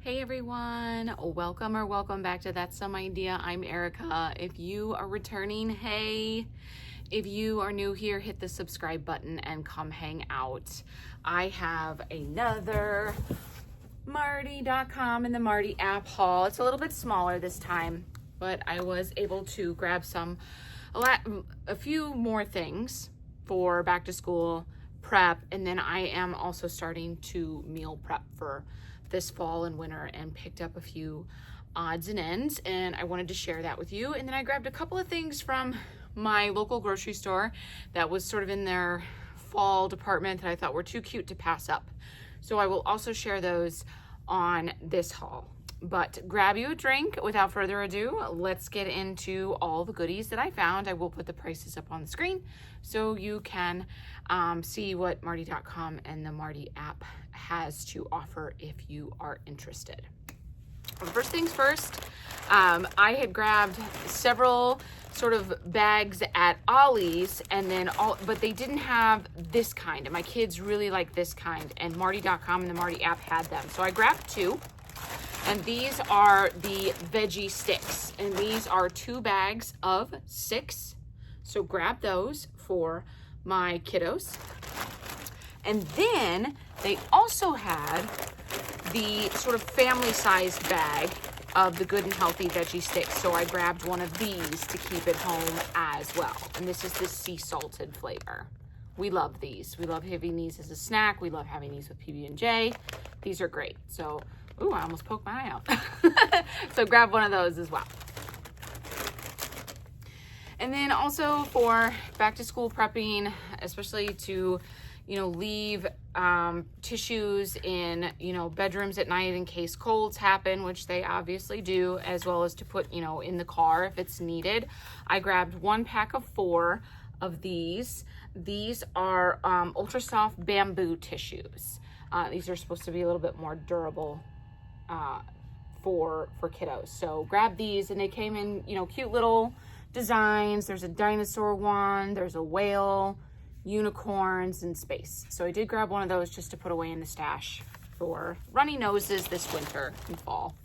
Hey everyone, welcome back to That's Some Idea. I'm Erica. If you are returning, hey. If you are new here, hit the subscribe button and come hang out. I have another Marty.com and the Marty app haul. It's a little bit smaller this time, but I was able to grab a few more things for back to school prep, and then I am also starting to meal prep for this fall and winter and picked up a few odds and ends, and I wanted to share that with you. And then I grabbed a couple of things from my local grocery store that was sort of in their fall department that I thought were too cute to pass up. So I will also share those on this haul. But grab you a drink. Without further ado, let's get into all the goodies that I found. I will put the prices up on the screen so you can see what Marty.com and the Marty app has to offer if you are interested. First things first, I had grabbed several sort of bags at Ollie's, and then but they didn't have this kind, and my kids really like this kind, and Marty.com and the Marty app had them. So I grabbed two. And these are the veggie sticks, and these are 2 bags of 6. So grab those for my kiddos. And then they also had the sort of family-sized bag of the good and healthy veggie sticks. So I grabbed one of these to keep at home as well. And this is the sea salted flavor. We love these. We love having these as a snack. We love having these with PB&J. These are great. So, ooh, I almost poked my eye out. So grab one of those as well. And then also for back to school prepping, especially to, leave tissues in, bedrooms at night in case colds happen, which they obviously do, as well as to put, in the car if it's needed. I grabbed 1 pack of 4 of these. These are ultra soft bamboo tissues. These are supposed to be a little bit more durable for kiddos. So grab these, and they came in, cute little designs. There's a dinosaur one, there's a whale, unicorns, and space. So I did grab one of those just to put away in the stash for runny noses this winter and fall.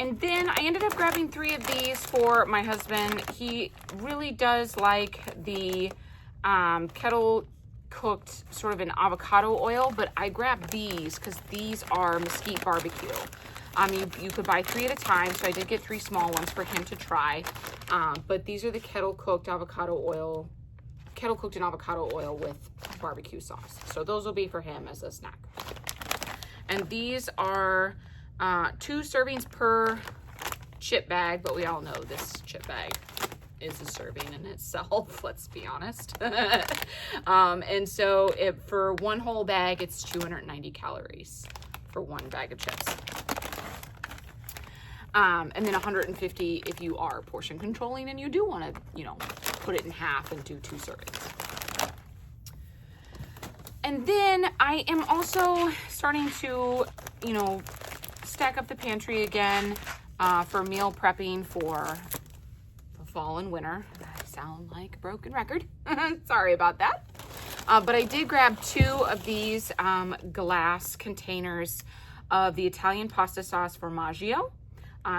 And then I ended up grabbing 3 of these for my husband. He really does like the kettle cooked sort of in avocado oil, but I grabbed these because these are mesquite barbecue. You could buy 3 at a time, so I did get 3 small ones for him to try. But these are the kettle cooked in avocado oil with barbecue sauce. So those will be for him as a snack. And these are 2 servings per chip bag, but we all know this chip bag is a serving in itself, let's be honest. And so for 1 whole bag, it's 290 calories for 1 bag of chips. And then 150 if you are portion controlling and you do want to, put it in half and do 2 servings. And then I am also starting to, stack up the pantry again for meal prepping for fall and winter. I sound like a broken record. Sorry about that. But I did grab 2 of these glass containers of the Italian pasta sauce Formaggio.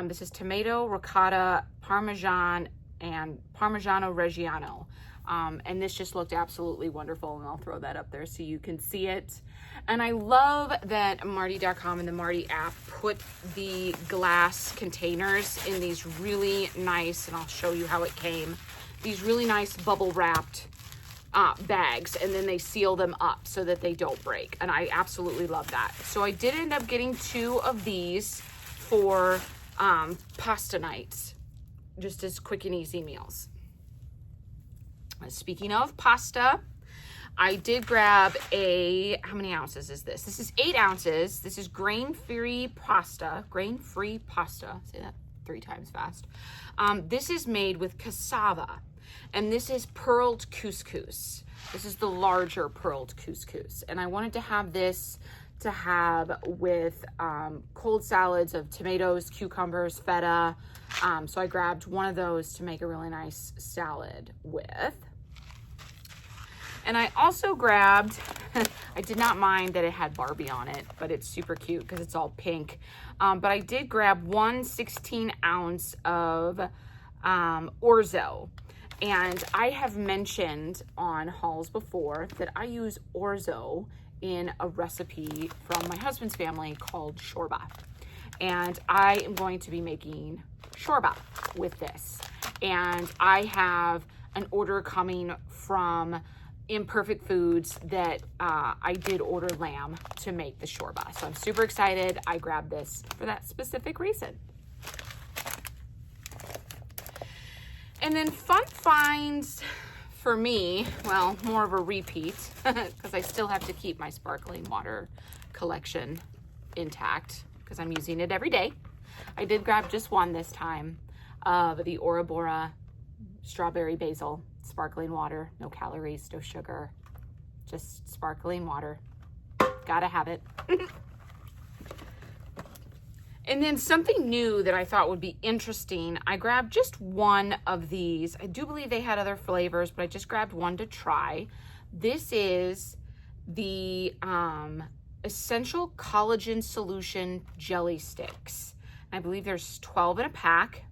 This is tomato, ricotta, Parmesan, and Parmigiano Reggiano. And this just looked absolutely wonderful, and I'll throw that up there so you can see it. And I love that Marty.com and the Marty app put the glass containers in these really nice, and I'll show you how it came, these really nice bubble wrapped bags, and then they seal them up so that they don't break. And I absolutely love that. So I did end up getting 2 of these for pasta nights, just as quick and easy meals. Speaking of pasta, I did grab how many ounces is this? This is 8 ounces. This is grain-free pasta. Say that 3 times fast. This is made with cassava, and this is pearled couscous. This is the larger pearled couscous, and I wanted to have this to have with cold salads of tomatoes, cucumbers, feta. So I grabbed one of those to make a really nice salad with. And I also grabbed, I did not mind that it had Barbie on it, but it's super cute because it's all pink. But I did grab one 16-ounce of orzo. And I have mentioned on hauls before that I use orzo in a recipe from my husband's family called shorba. And I am going to be making shorba with this. And I have an order coming from Imperfect Foods that I did order lamb to make the shorba. So I'm super excited. I grabbed this for that specific reason. And then fun finds for me, well, more of a repeat because I still have to keep my sparkling water collection intact because I'm using it every day. I did grab just one this time of the Ora Bora strawberry basil sparkling water, no calories, no sugar, just sparkling water. Gotta have it. And then something new that I thought would be interesting, I grabbed just one of these. I do believe they had other flavors, but I just grabbed one to try. This is the Essential Collagen Solution Jelly Sticks. I believe there's 12 in a pack.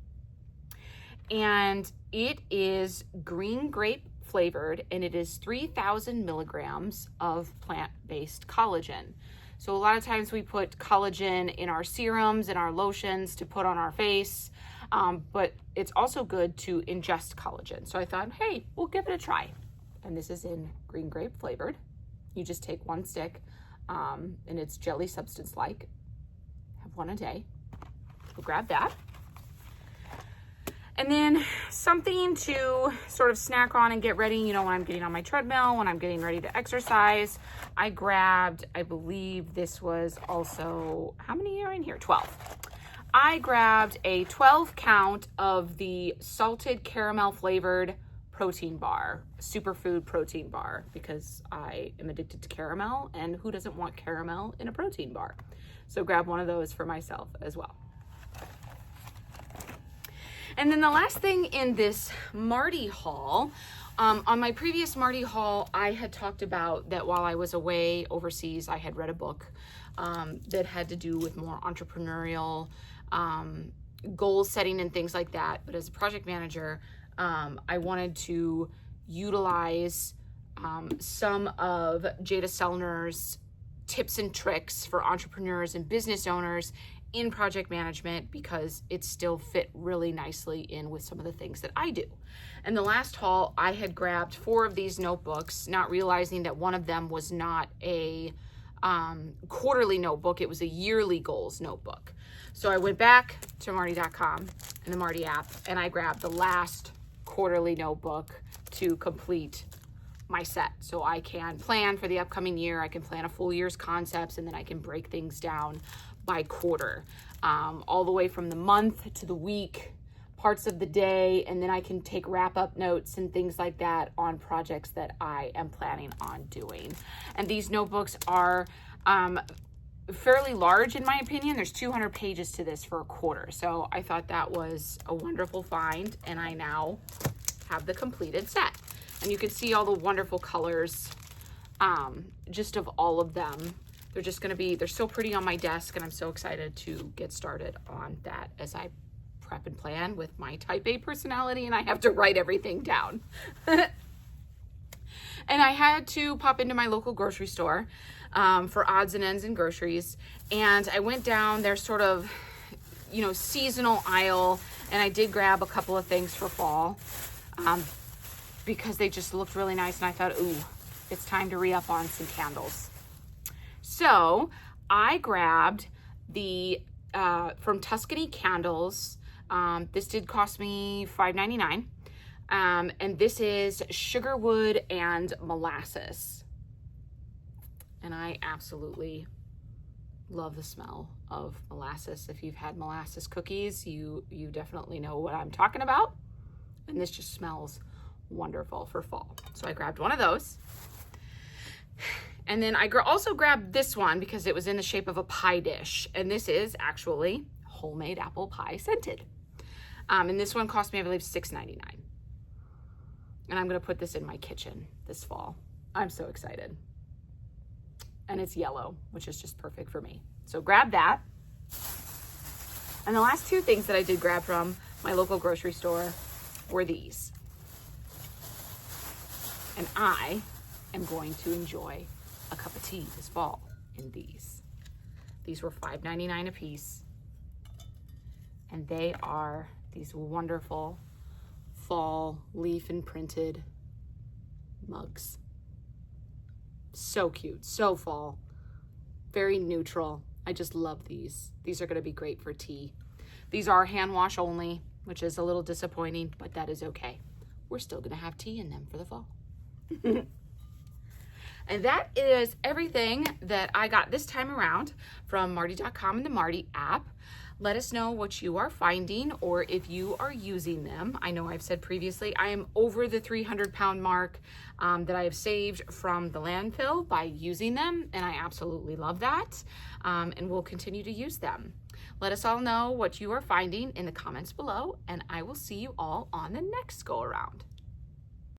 And it is green grape flavored, and it is 3,000 milligrams of plant-based collagen. So a lot of times we put collagen in our serums and our lotions to put on our face, but it's also good to ingest collagen. So I thought, hey, we'll give it a try. And this is in green grape flavored. You just take one stick, and it's jelly substance like. Have one a day. We'll grab that. And then something to sort of snack on and get ready, you know, when I'm getting on my treadmill, when I'm getting ready to exercise. I grabbed, I believe this was also, how many are in here? 12. I grabbed a 12 count of the salted caramel flavored protein bar, superfood protein bar, because I am addicted to caramel, and who doesn't want caramel in a protein bar? So grab one of those for myself as well. And then the last thing in this Marty haul, on my previous Marty haul, I had talked about that while I was away overseas, I had read a book that had to do with more entrepreneurial goal setting and things like that. But as a project manager, I wanted to utilize some of Jada Sellner's tips and tricks for entrepreneurs and business owners in project management because it still fit really nicely in with some of the things that I do. And the last haul, I had grabbed 4 of these notebooks, not realizing that one of them was not a quarterly notebook, it was a yearly goals notebook. So I went back to Marty.com and the Marty app, and I grabbed the last quarterly notebook to complete my set. So I can plan for the upcoming year, I can plan a full year's concepts, and then I can break things down by quarter, all the way from the month to the week, parts of the day, and then I can take wrap-up notes and things like that on projects that I am planning on doing. And these notebooks are fairly large in my opinion. There's 200 pages to this for a quarter, so I thought that was a wonderful find, and I now have the completed set. And you can see all the wonderful colors just of all of them. They're just gonna be, they're so pretty on my desk, and I'm so excited to get started on that as I prep and plan with my type A personality, and I have to write everything down. And I had to pop into my local grocery store for odds and ends and groceries. And I went down their sort of, you know, seasonal aisle, and I did grab a couple of things for fall because they just looked really nice. And I thought, ooh, it's time to re-up on some candles. So I grabbed the, from Tuscany Candles, this did cost me $5.99, and this is sugarwood and molasses. And I absolutely love the smell of molasses. If you've had molasses cookies, you definitely know what I'm talking about. And this just smells wonderful for fall. So I grabbed one of those. And then I also grabbed this one because it was in the shape of a pie dish. And this is actually homemade apple pie scented. And this one cost me, I believe, $6.99. And I'm gonna put this in my kitchen this fall. I'm so excited. And it's yellow, which is just perfect for me. So grab that. And the last two things that I did grab from my local grocery store were these. And I am going to enjoy a cup of tea this fall in these. These were $5.99 a piece. And they are these wonderful fall leaf and printed mugs. So cute, so fall, very neutral. I just love these. These are gonna be great for tea. These are hand wash only, which is a little disappointing, but that is okay. We're still gonna have tea in them for the fall. And that is everything that I got this time around from Marty.com and the Marty app. Let us know what you are finding or if you are using them. I know I've said previously, I am over the 300-pound mark that I have saved from the landfill by using them, and I absolutely love that, and will continue to use them. Let us all know what you are finding in the comments below, and I will see you all on the next go around.